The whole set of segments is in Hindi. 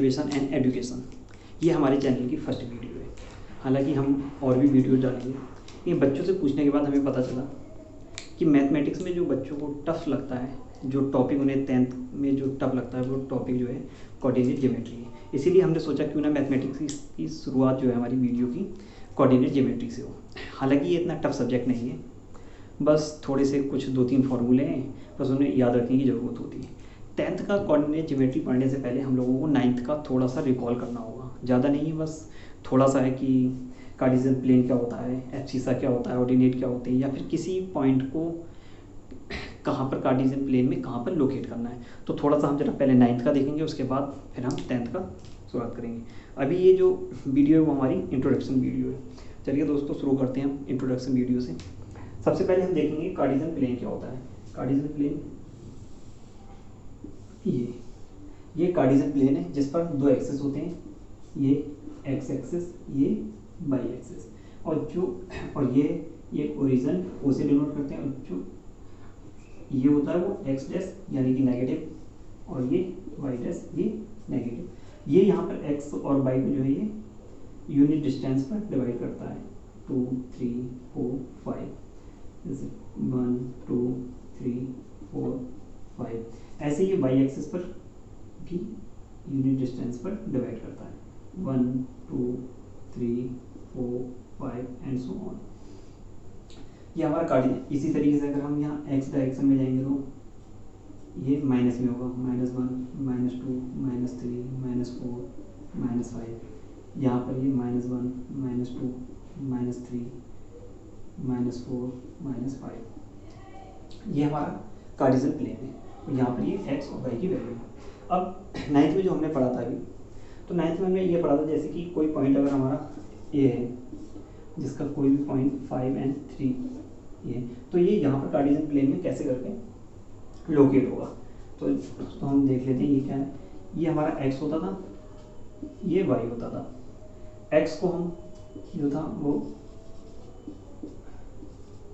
Motivation and education. ये हमारे चैनल की फर्स्ट वीडियो है। हालांकि हम और भी वीडियो डालेंगे। ये बच्चों से पूछने के बाद हमें पता चला कि मैथमेटिक्स में जो बच्चों को टफ लगता है, जो टॉपिक उन्हें 10th में जो टफ लगता है, वो टॉपिक जो है कोऑर्डिनेट ज्योमेट्री है। इसीलिए हमने सोचा क्यों ना मैथमेटिक्स की शुरुआत जो है हमारी वीडियो की कोऑर्डिनेट ज्योमेट्री से हो। हालांकि ये इतना टफ सब्जेक्ट नहीं है, बस थोड़े से कुछ 2-3 फॉर्मूले हैं, बस उन्हें याद रखने की ज़रूरत होती है। 10th का कोऑर्डिनेट ज्योमेट्री पढ़ने से पहले हम लोगों को 9th का थोड़ा सा रिकॉल करना होगा। ज़्यादा नहीं, बस थोड़ा सा है कि कार्टेशियन प्लेन क्या होता है, एब्सिसा क्या होता है, ऑर्डिनेट क्या होते हैं, या फिर किसी पॉइंट को कहाँ पर कार्टेशियन प्लेन में कहाँ पर लोकेट करना है। तो थोड़ा सा हम जरा पहले 9th का देखेंगे, उसके बाद फिर हम 10th का शुरुआत करेंगे। अभी ये जो वीडियो है वो हमारी इंट्रोडक्शन वीडियो है। चलिए दोस्तों शुरू करते हैं हम इंट्रोडक्शन वीडियो से। सबसे पहले हम देखेंगे कार्टेशियन प्लेन क्या होता है। कार्टेशियन प्लेन ये कार्टेशियन प्लेन है जिस पर दो एक्सिस होते हैं, ये एक्स एक्सिस, ये वाई एक्सिस, और ये ओरिजिन ओ से डिनोट करते हैं, और जो ये होता है वो एक्स डैश यानी कि नेगेटिव, और ये वाई डैश ये नेगेटिव। ये यहाँ पर एक्स और वाई को जो है ये यूनिट डिस्टेंस पर डिवाइड करता है, 2 3 4 5, जैसे 1 2 3 4 5। ऐसे ये वाई एक्सिस पर भी यूनिट डिस्टेंस पर डिवाइड करता है, 1 2 3 4 5 एंड सो ऑन। ये हमारा कार्डिनेट। इसी तरीके से अगर हम यहाँ एक्स डायरेक्शन में जाएंगे तो ये माइनस में होगा, -1 -2 -3 -4 -5। यहाँ पर ये -1 -2 -3 -4 -5। ये हमारा कार्टेशियन प्लेन है, और यहाँ पर ये एक्स और वाई की वैल्यू है। अब 9th में जो हमने पढ़ा था अभी, तो 9th में हमने ये पढ़ा था जैसे कि कोई पॉइंट अगर हमारा ए है, जिसका कोई भी पॉइंट 5 और 3 ये, तो ये यहाँ पर कार्टेशियन प्लेन में कैसे करके लोकेट होगा। तो हम देख लेते हैं ये क्या है। ये हमारा एक्स होता था, ये वाई होता था। एक्स को हम जो था वो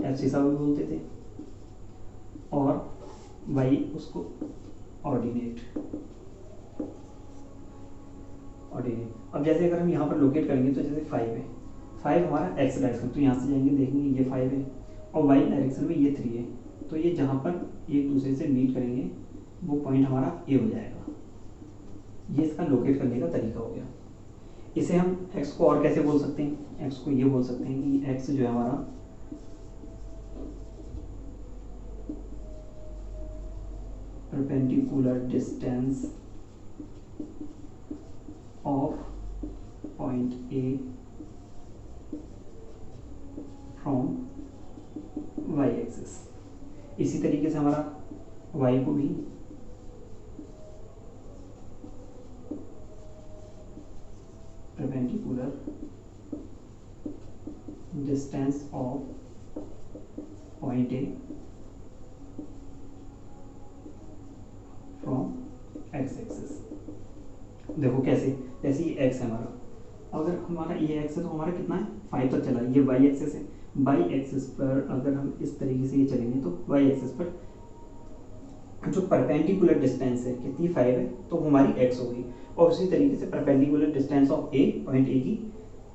एब्सिसा भी बोलते थे, और वाई उसको ऑर्डिनेट। अब जैसे अगर हम यहाँ पर लोकेट करेंगे तो जैसे 5 है, 5 हमारा एक्स डायरेक्शन, तो यहाँ से जाएंगे देखेंगे ये 5 है, और वाई डायरेक्शन में ये 3 है। तो ये जहाँ पर एक दूसरे से मीट करेंगे वो पॉइंट हमारा ए हो जाएगा। ये इसका लोकेट करने का तरीका हो गया। इसे हम एक्स को और कैसे बोल सकते हैं, एक्स को ये बोल सकते हैं कि एक्स जो है हमारा perpendicular distance of point A from Y axis. इसी तरीके से हमारा वाई को भी perpendicular distance of point A from X axis. देखो कैसे, जैसे ये एक्स है हमारा, अगर हमारा ये एक्स है तो हमारा कितना है 5 तक चला। ये वाई एक्सिस है, वाई एक्सिस पर अगर हम इस तरीके से ये चलेंगे तो वाई एक्सिस पर जो परपेंडिकुलर डिस्टेंस है कितनी 5 है, तो हमारी एक्स हो गई। और उसी तरीके से perpendicular distance of A, point A की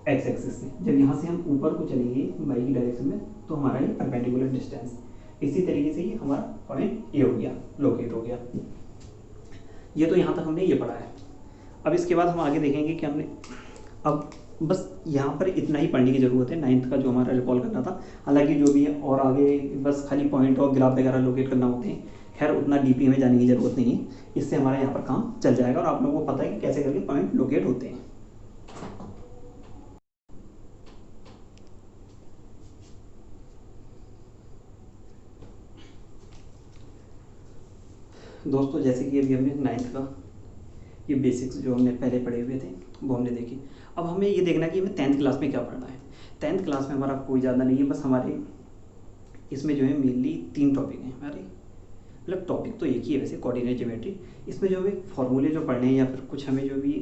एक्स एक्सिस से, जब यहाँ से हम ऊपर को चलेंगे वाई की डायरेक्शन में तो हमारा ये परपेंडिकुलर डिस्टेंस। इसी तरीके से ये हमारा पॉइंट ए हो गया, लोकेट हो गया। ये तो यहाँ तक हमने ये पढ़ा है। अब इसके बाद हम आगे देखेंगे कि हमने अब बस यहाँ पर इतना ही पढ़ने की ज़रूरत है 9th का जो हमारा रिकॉल करना था। हालांकि जो भी है और आगे बस खाली पॉइंट और ग्राफ वगैरह लोकेट करना होते हैं, खैर उतना डीपली हमें जाने की ज़रूरत नहीं है। इससे हमारा यहाँ पर काम चल जाएगा और आप लोगों को पता है कि कैसे करके पॉइंट लोकेट होते हैं। दोस्तों जैसे कि अभी हमने 9th का ये बेसिक्स जो हमने पहले पढ़े हुए थे वो हमने देखे। अब हमें ये देखना है कि हमें 10th क्लास में क्या पढ़ना है। 10th क्लास में हमारा कोई ज़्यादा नहीं है, बस हमारे इसमें जो है मेनली 3 टॉपिक हैं हमारे। मतलब टॉपिक तो एक ही है वैसे, कोऑर्डिनेट ज्योमेट्री। इसमें जो हमें फॉर्मूले जो पढ़ने हैं या फिर कुछ हमें जो भी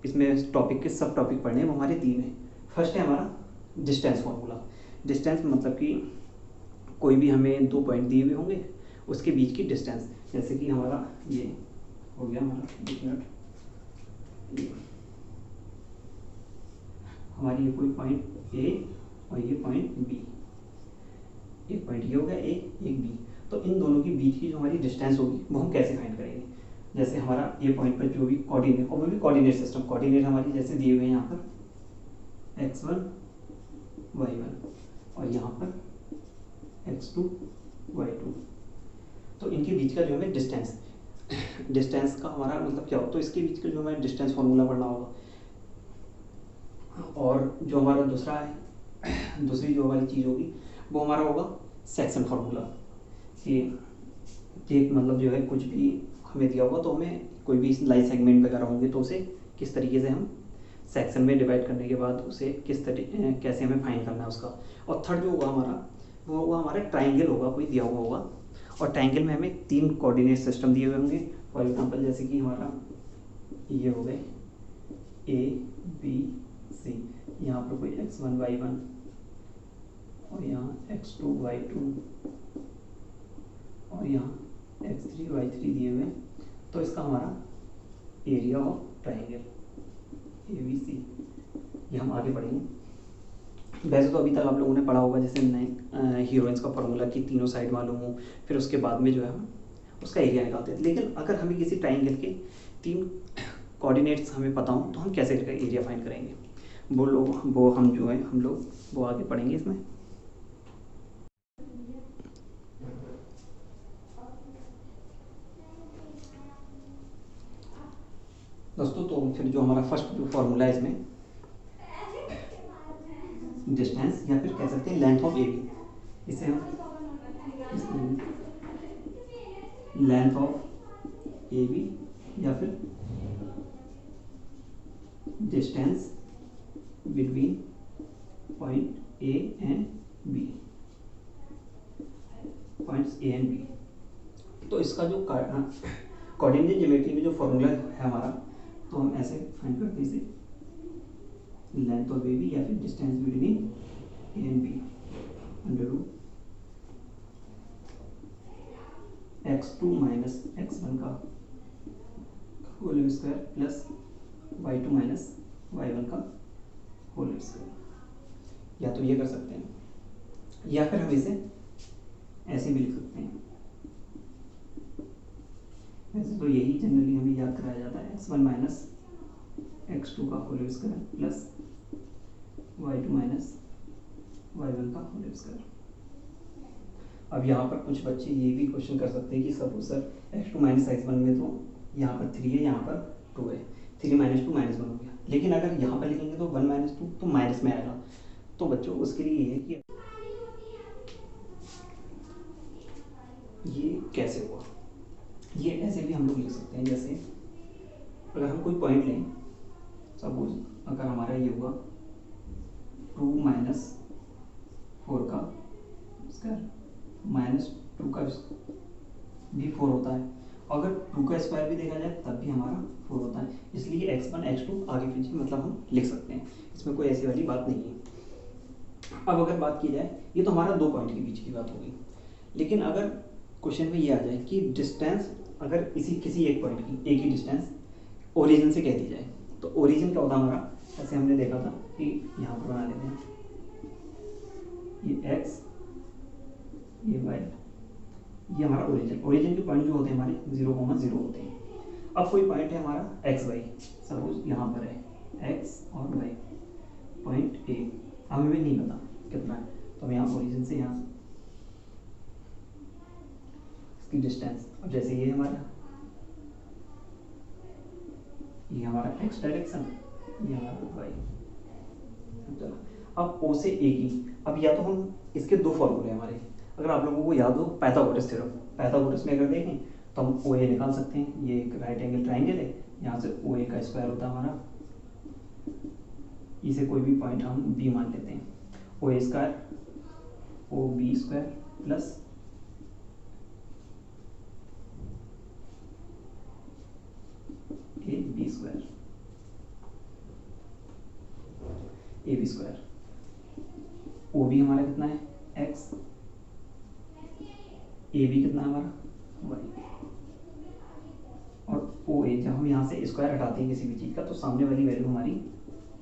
इसमें टॉपिक के सब टॉपिक पढ़ने हैं वो हमारे 3 हैं। फर्स्ट है हमारा डिस्टेंस फार्मूला। डिस्टेंस मतलब कि कोई भी हमें 2 पॉइंट दिए हुए होंगे, उसके बीच की डिस्टेंस, जैसे कि हमारा ये हो गया हमारा 1 मिनट, हमारी ये कोई पॉइंट ए और ये पॉइंट बी, एक पॉइंट ये हो गया ए, एक बी। तो इन दोनों के बीच की जो हमारी डिस्टेंस होगी वो हम कैसे फाइंड करेंगे? जैसे हमारा ये पॉइंट पर जो भी कोऑर्डिनेट, और वो भी कोऑर्डिनेट सिस्टम, कोऑर्डिनेट हमारी जैसे दिए हुए हैं यहाँ पर x1 y1 और यहाँ पर x2 y2। तो इनके बीच का जो हमें डिस्टेंस, डिस्टेंस का हमारा मतलब क्या हो, तो इसके बीच का जो हमें डिस्टेंस फॉर्मूला पढ़ना होगा। और जो हमारा दूसरा है, दूसरी जो हमारी चीज़ होगी वो हमारा होगा सेक्शन फार्मूला। कि मतलब जो है कुछ भी हमें दिया होगा तो हमें कोई भी लाइन सेगमेंट वगैरह होंगे तो उसे किस तरीके से हम सेक्शन में डिवाइड करने के बाद उसे किस तरीके कैसे हमें फाइंड करना है उसका। और थर्ड जो होगा हमारा वो होगा हमारा ट्राइंगल होगा, कोई दिया हुआ होगा और ट्राइंगल में हमें 3 कोऑर्डिनेट सिस्टम दिए हुए होंगे। फॉर एग्जांपल जैसे कि हमारा ये हो गए ए बी सी, यहाँ पर कोई x1 y1 और यहाँ x2 y2 और यहाँ x3 y3 दिए हुए। तो इसका हमारा area of triangle A B C ये हम आगे पढ़ेंगे। वैसे तो अभी तक आप लोगों ने पढ़ा होगा जैसे हीरोइंस का फॉर्मूला की तीनों साइड मालूम हो, फिर उसके बाद में जो है हम उसका एरिया निकालते हैं। लेकिन अगर हमें किसी ट्राइंगल के 3 कोऑर्डिनेट्स हमें पता हो तो हम कैसे एरिया फाइंड करेंगे, वो हम जो है हम लोग वो आगे पढ़ेंगे इसमें। दोस्तों तो फिर जो हमारा फर्स्ट जो फॉर्मूला है इसमें डिस्टेंस या फिर कह सकते हैं लेंथ ऑफ ए बी, इसे हम लेंथ ऑफ ए बी या फिर distance between point A and B, points A and B. तो इसका जो कोऑर्डिनेट ज्योमेट्री में जो फॉर्मूला है हमारा, तो हम ऐसे फाइंड करते हैं इसे लेंथ ऑफ ए बी या फिर distance between A and B under root x2 minus x1 का whole square plus y2 minus y1 का होल स्क्वायर। या तो ये कर सकते हैं या फिर हम इसे ऐसे भी लिख सकते हैं। वैसे तो यही जनरली हमें याद कराया जाता है x1 माइनस x2 का whole square plus y2 minus y1 का होल स्क्वायर। अब यहाँ पर कुछ बच्चे ये भी क्वेश्चन कर सकते हैं कि suppose sir x2 minus x1 में तो यहाँ पर 3 है, यहाँ पर 2 है, 3 माइनस 2 माइनस 1 हो गया। लेकिन अगर यहाँ पर लिखेंगे तो 1 माइनस 2 तो माइनस में आएगा। तो बच्चों उसके लिए ये है कि ये कैसे हुआ, ये ऐसे भी हम लोग लिख सकते हैं। जैसे अगर हम कोई पॉइंट लें, सपोज अगर हमारा ये हुआ 2 माइनस 4 का स्क्वायर माइनस 2 का भी 4 होता है, अगर 2 का स्क्वायर भी देखा जाए तब भी हमारा 4 होता है। इसलिए x1 x2 आगे पीछे मतलब हम लिख सकते हैं, इसमें कोई ऐसी वाली बात नहीं है। अब अगर बात की जाए, ये तो हमारा 2 पॉइंट के बीच की बात होगी। लेकिन अगर क्वेश्चन में ये आ जाए कि डिस्टेंस अगर किसी एक पॉइंट की एक ही डिस्टेंस ओरिजिन से कह दी जाए, तो ओरिजिन क्या होता है हमारा, जैसे हमने देखा था कि यहाँ पर बना लेते हैं ये x ये y, ये हमारा ओरिजिन के पॉइंट जो होते हैं हमारे 0,0 होते हैं। अब कोई पॉइंट है हमारा x y, सपोज यहाँ पर है x और y, पॉइंट ए हमें भी नहीं पता कितना है, तो हम यहाँ ओरिजिन से यहाँ इसकी डिस्टेंस, अब जैसे ये हमारा x डायरेक्शन, ये हमारा y। चलो अब O से A की, अब या तो हम इसके 2 फॉर्मूले हमारे, अगर आप लोगों को याद हो पाइथागोरस थ्योरम, पाइथागोरस में अगर देखें तो हम OA निकाल सकते हैं। ये एक राइट एंगल ट्राइंगल है, यहाँ से OA का स्क्वायर होता है हमारा, इसे कोई भी पॉइंट हम B मान लेते हैं, OA square OB square plus AB square AB square. OB हमारा कितना है x, AB कितना है हमारा y, और ओ ए, जब हम यहाँ से स्क्वायर हटाते हैं किसी भी चीज़ का तो सामने वाली वैल्यू हमारी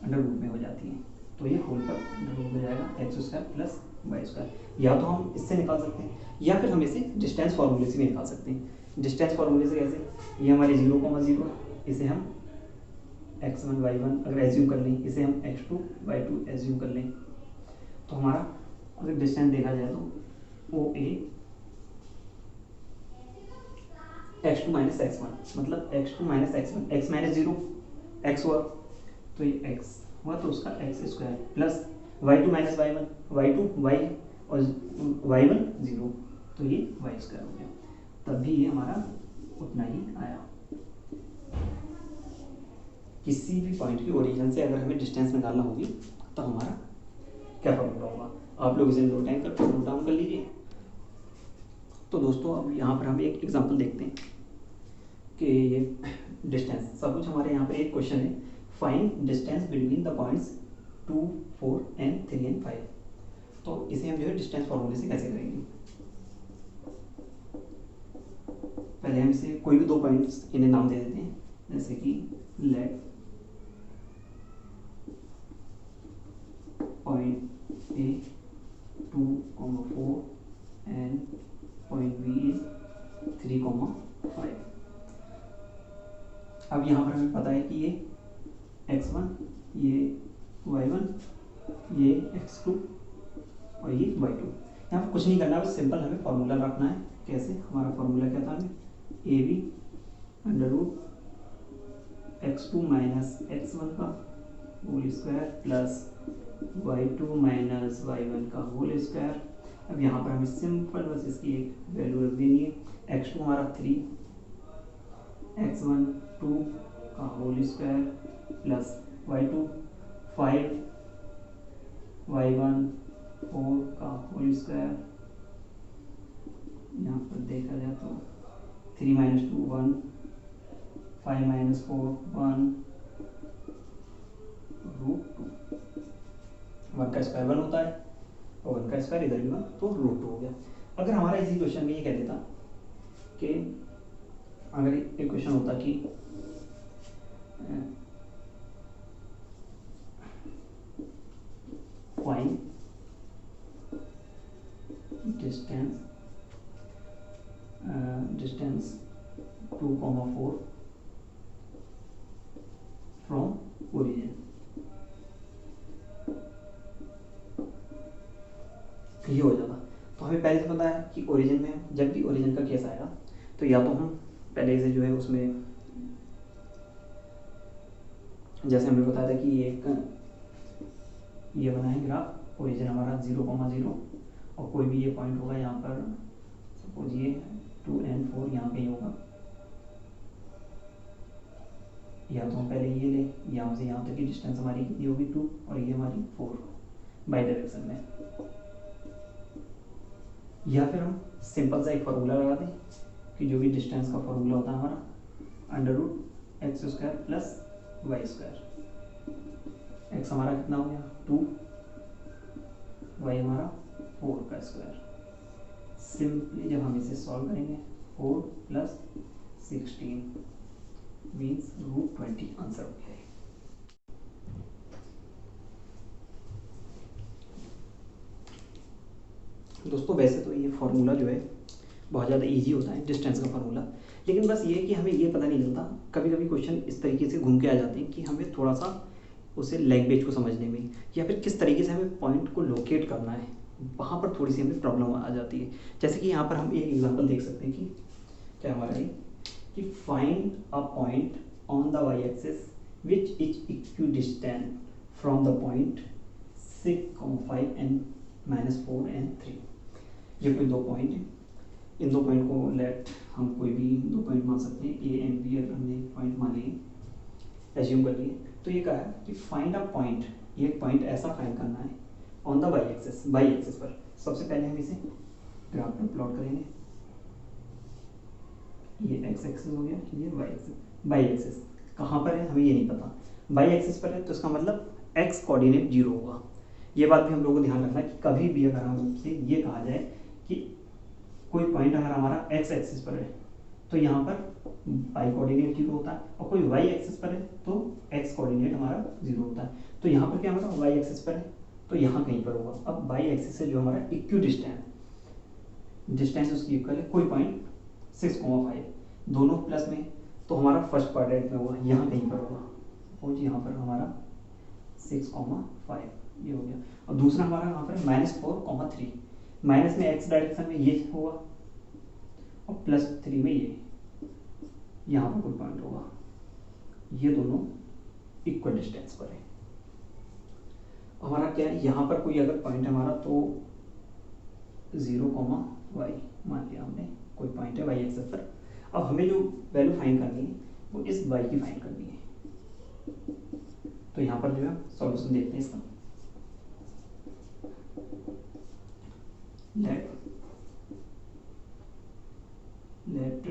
अंडर रूट में हो जाती है, तो ये होल पर अंडर रूट हो जाएगा X square plus Y square. या तो हम इससे निकाल सकते हैं या फिर हम इसे डिस्टेंस फार्मूले से भी निकाल सकते हैं। डिस्टेंस फार्मूले से कैसे, ये हमारे 0,0, इसे हम x1 y1 अगर एज्यूम कर लें, इसे हम x2 y2 एज्यूम कर लें, तो हमारा अगर डिस्टेंस देखा जाए तो ओ ए x2 माइनस x1, मतलब x2 minus x1, x minus 0 x हुआ तो ये x हुआ तो उसका x square plus y2 minus y1, y2 y और y1 0 तो ये y स्क्वायर हो गया। तब भी ये हमारा उतना ही आया। किसी भी पॉइंट की ओरिजिन से अगर हमें डिस्टेंस निकालना होगी तो हमारा क्या फॉर्मूला होगा, आप लोग इसे नोट डाउन कर लीजिए। तो दोस्तों अब यहाँ पर हम एक एग्जांपल देखते हैं कि ये डिस्टेंस सब कुछ हमारे यहाँ पे एक क्वेश्चन है, find distance between the points 2, 4 and 3 and 5। तो इसे हम जो है डिस्टेंस फॉर्मूले से कैसे करेंगे, पहले हम इसे कोई भी दो पॉइंट्स इन्हें नाम दे देते हैं, जैसे कि let point A 2, 4 and point B is 3, 5। अब यहाँ पर हमें पता है कि ये x1, ये y1, ये x2 और ये y2। यहाँ पर कुछ नहीं करना है, बस सिंपल हमें फॉर्मूला रखना है। कैसे, हमारा फॉर्मूला क्या था, A B under root x2 minus x1 का whole square plus y2 minus y1 का होल स्क्वायर। अब यहाँ पर हमें सिंपल बस इसकी एक वैल्यू रख देनी है, x2 हमारा 3, x1 2 का whole square plus y2 5, y1 4 का होल स्क्वायर। यहाँ पर देखा जाए तो 3 माइनस 2 1, 5 माइनस 4 1, रूट 2। 1 का स्क्वायर 1 होता है और 1 का स्क्वायर इधर भी 1, तो रूट 2 हो गया। अगर हमारा इसी क्वेश्चन में ये कह देता कि अगर एक क्वेश्चन होता कि फाइंड डिस्टेंस 2, 4 फ्रॉम ओरिजिन, ये हो जाता। तो हमें पहले से पता है कि ओरिजिन में जब भी ओरिजिन का केस आएगा तो या तो हम पहले से जो है उसमें जैसे हमें बताया था कि ये बना है ग्राफ, ओरिजिन हमारा 0,0 और कोई भी ये पॉइंट होगा यहाँ पर, सपोज ये 2 and 4 यहाँ पे होगा, या तो हम पहले ये ले, यहाँ से यहाँ तक की डिस्टेंस हमारी कितनी होगी 2 और ये हमारी 4 बाई डायरेक्शन में, या फिर हम सिंपल सा एक फार्मूला लगा दें कि जो भी डिस्टेंस का फार्मूला होता है हमारा under root X square plus Y square. X हमारा कितना हो गया 2, वाई हमारा 4 का स्क्वायर। सिंपली जब हम इसे सॉल्व करेंगे 4 प्लस 16 मीन्स रूट 20 आंसर हो गया है। दोस्तों वैसे तो ये फार्मूला जो है बहुत ज़्यादा इजी होता है डिस्टेंस का फार्मूला, लेकिन बस ये कि हमें ये पता नहीं चलता, कभी कभी क्वेश्चन इस तरीके से घूम के आ जाते हैं कि हमें थोड़ा सा उसे लैंग्वेज को समझने में या फिर किस तरीके से हमें पॉइंट को लोकेट करना है, वहाँ पर थोड़ी सी हमें प्रॉब्लम आ जाती है। जैसे कि यहाँ पर हम एक एग्जांपल देख सकते हैं कि क्या हमारा ये कि find a point on the Y axis which is equidistant from the point 6, 5 and -4 and 3। ये कोई दो पॉइंट है, इन दो पॉइंट को लेट हम कोई भी दो पॉइंट मान सकते हैं, ए एंड बी अगर हमने पॉइंट मान लिए, एज्यूम कर लिए, तो ये कहा है कि फाइंड अ पॉइंट, ये पॉइंट ऐसा फाइंड करना है ऑन द वाई एक्सिस पर। सबसे पहले हम इसे ग्राफ में प्लॉट करेंगे, ये एक्स एक्सिस हो गया, ये वाई एक्सिस कहाँ पर है हमें ये नहीं पता, वाई एक्सिस पर है तो इसका मतलब एक्स कोऑर्डिनेट 0 होगा। ये बात भी हम लोगों को ध्यान रखना है कि कभी भी अगर हमसे ये कहा जाए कि कोई पॉइंट अगर हमारा एक्स एक्सिस पर है तो यहाँ पर y कोऑर्डिनेट 0 होता है, और कोई y एक्सिस पर है तो x कोऑर्डिनेट हमारा 0 होता है। तो यहाँ पर क्या हमारा y एक्सिस पर है तो यहाँ कहीं पर होगा। अब y एक्सिस से जो हमारा इक्वी डिस्टेंस उसकी इक्वल है कोई पॉइंट 6,5, दोनों प्लस में, तो हमारा फर्स्ट क्वाड्रेंट में होगा, यहाँ कहीं पर होगा, और यहाँ पर हमारा 6,5 ये हो गया। और दूसरा हमारा यहाँ पर -4,3, माइनस में x डायरेक्शन में ये होगा और +3 में ये, यहाँ पर कोई पॉइंट होगा, ये दोनों इक्वल डिस्टेंस पर है। हमारा क्या है, यहाँ पर कोई अगर पॉइंट है हमारा तो 0,y मान लिया हमने, कोई पॉइंट है y एक्सिस पर। अब हमें जो वैल्यू फाइंड करनी है वो इस y की फाइंड करनी है। तो यहाँ पर जो है सॉल्यूशन देखते हैं इसका। लेट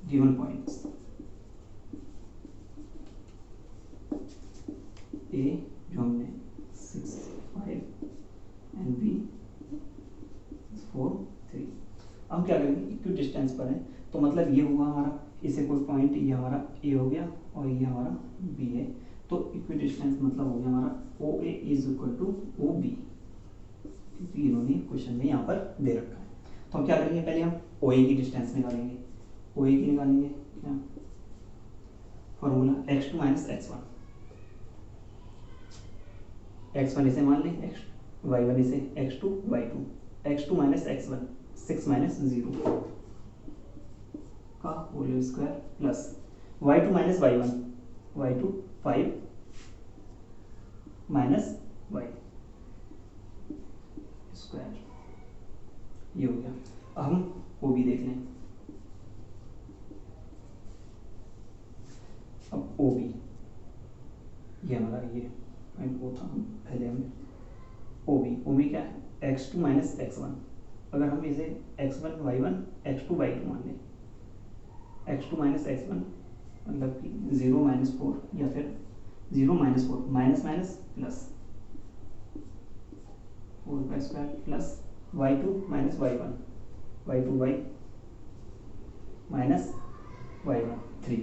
गिवन पॉइंट्स a जो हमने 6, 5 एंड b 4, 3। हम क्या करेंगे, इक्वी डिस्टेंस पर है तो मतलब ये हुआ हमारा, इसे कोई पॉइंट, ये हमारा a हो गया और ये हमारा b है, तो इक्वी डिस्टेंस मतलब हो गया हमारा OA is equal to OB, क्योंकि इन्होंने क्वेश्चन में यहाँ पर दे रखा है। तो हम क्या करेंगे, पहले हम OA की डिस्टेंस निकालेंगे। OA की निकालेंगे क्या, formula x2 minus x1, x1 इसे मान लें y1 इसे x2 y2, x2 minus x1 6 minus 0 का whole square plus y2 minus y1 y2 5 minus y square, ये हो गया। अब हम OB देख लें। अब OB ये हमारा ये पॉइंट वो था, हम पहले हमने OB क्या है, x2 माइनस x1, अगर हम इसे x1 y1 x2 y2 मान लें, x2 माइनस x1 मतलब कि 0 माइनस 4 या फिर 0 माइनस 4 माइनस माइनस प्लस 4 का square plus y2 minus y1 y2 y minus y1 3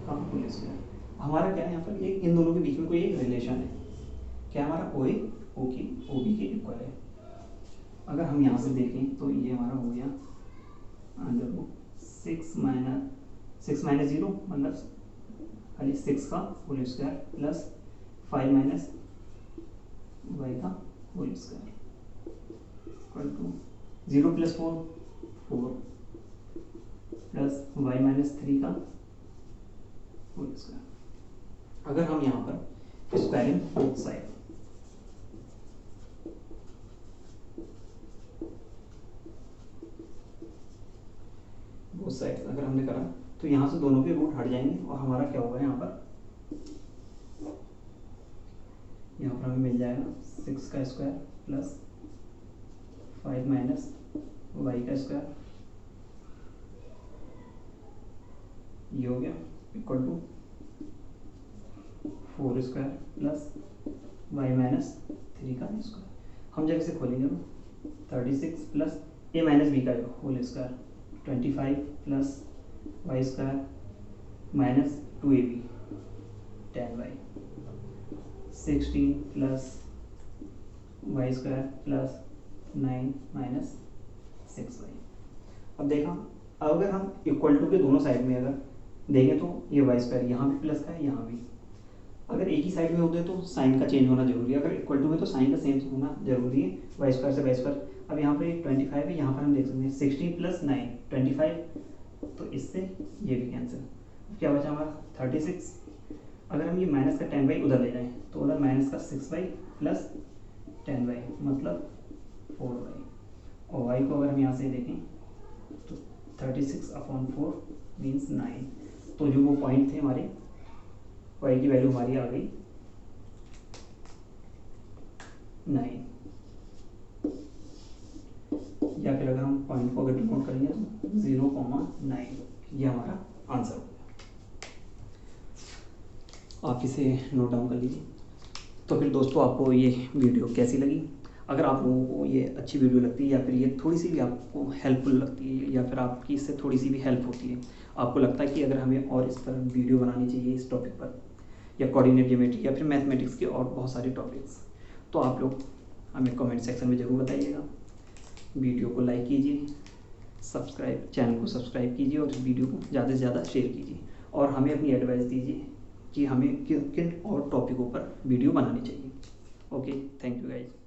का होल स्क्वायर। हमारा क्या है यहाँ पर, एक इन दोनों के बीच में कोई एक रिलेशन है, क्या हमारा OA OB के इक्वल है। अगर हम यहाँ से देखें तो ये हमारा हो गया √6 माइनस 0 मतलब खाली 6 का whole square plus 5 minus y का whole square equal to 0 plus 4 plus y minus 3 का होल स्क्वायर। अगर हम यहाँ पर स्क्वायरिंग बोथ साइड, अगर हमने करा तो यहाँ से दोनों के रूट हट जाएंगे और हमारा क्या होगा, यहाँ पर हमें मिल जाएगा 6 का स्क्वायर प्लस 5 माइनस y का स्क्वायर, ये हो गया equal to 4 square plus y minus 3 का स्क्वायर। हम जब इसे खोलेंगे तो 36 प्लस a माइनस b का whole square 25 plus y square minus 2ab 10y 16 plus y square plus 9 minus 6y। अब देखा, अगर हम इक्वल टू के दोनों साइड में अगर देखें तो ये y स्क्वायर यहाँ भी प्लस का है, यहाँ भी, अगर एक ही साइड में होते तो साइन का चेंज होना जरूरी है, अगर इक्वल टू में तो साइन का सेम होना जरूरी है, y स्क्वायर से y स्क्वायर। अब यहाँ पर 25 है, यहाँ पर हम देख सकते हैं 16 प्लस 9 25, तो इससे ये भी कैंसिल, क्या बचा हमारा 36। अगर हम ये माइनस का 10y उधर ले जाएं तो उधर माइनस का 6y प्लस 10y मतलब 4y, और y को अगर हम यहाँ से देखें तो 36/4 मीन्स 9। तो जो वो पॉइंट थे हमारे, y की वैल्यू हमारी आ गई 9, या फिर अगर हम पॉइंट को अगर डिनोट करेंगे तो 0,9, ये हमारा आंसर होगा। आप इसे नोट डाउन कर लीजिए। तो फिर दोस्तों, आपको ये वीडियो कैसी लगी? अगर आप लोगों को ये अच्छी वीडियो लगती है या फिर ये थोड़ी सी भी आपको हेल्पफुल लगती है या फिर आपकी इससे थोड़ी सी भी हेल्प होती है, आपको लगता है कि अगर हमें और इस पर वीडियो बनानी चाहिए इस टॉपिक पर या कोऑर्डिनेट ज्योमेट्री या फिर मैथमेटिक्स के और बहुत सारे टॉपिक्स, तो आप लोग हमें कमेंट सेक्शन में ज़रूर बताइएगा। वीडियो को लाइक कीजिए, चैनल को सब्सक्राइब कीजिए और इस वीडियो को ज़्यादा से ज़्यादा शेयर कीजिए और हमें अपनी एडवाइस दीजिए कि हमें किन और टॉपिकों पर वीडियो बनानी चाहिए। Okay, thank you guys.